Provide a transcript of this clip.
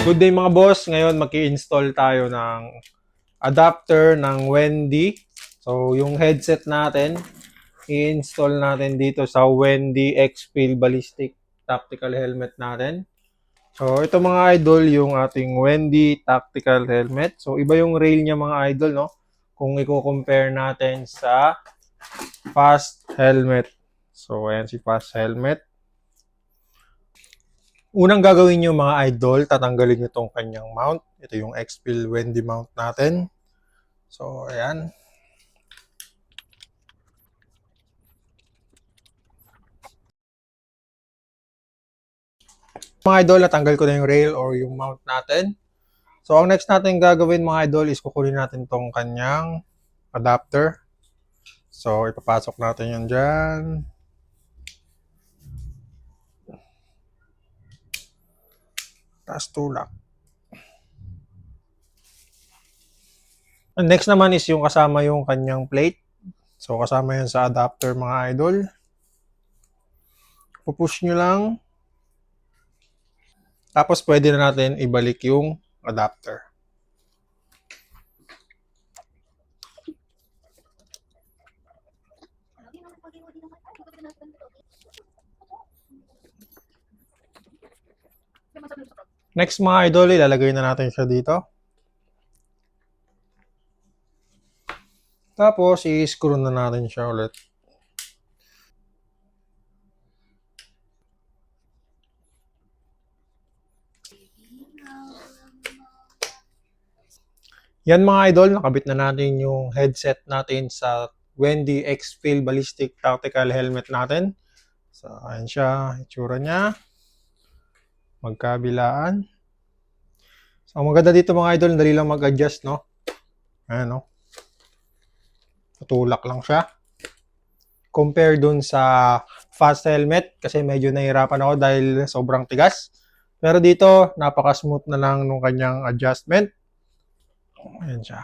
Good day mga boss. Ngayon mag-i-install tayo ng adapter ng Wendy. So yung headset natin, i-install natin dito sa Wendy X-Field Ballistic Tactical Helmet natin. So ito mga idol, yung ating Wendy Tactical Helmet. So iba yung rail niya mga idol, no? Kung i-compare natin sa Fast Helmet. So ayan si Fast Helmet. Unang gagawin nyo mga idol, tatanggalin nyo itong kanyang mount. Ito yung X-Field Wendy mount natin. So, ayan. Mga idol, natanggal ko na yung rail or yung mount natin. So, ang next natin gagawin mga idol is kukunin natin itong kanyang adapter. So, ipapasok natin yun dyan. Tapos tulak. And next naman is yung kasama yung kanyang plate. So, kasama yun sa adapter mga idol. Pupush nyo lang. Tapos, pwede na natin ibalik yung adapter. Next mga idol, ilalagay na natin siya dito. Tapos, i-screw na natin siya ulit. Yan mga idol, nakabit na natin yung headset natin sa Wendy X-Field Ballistic Tactical Helmet natin. So, ayan siya, itsura niya. Magkabilaan. So, ang maganda dito mga idol, dali lang mag-adjust, no? Ayan, no? Tutulak lang siya. Compare dun sa Fast Helmet, kasi medyo nahirapan ako dahil sobrang tigas. Pero dito, napaka-smooth na lang nung kanyang adjustment. Ayan siya.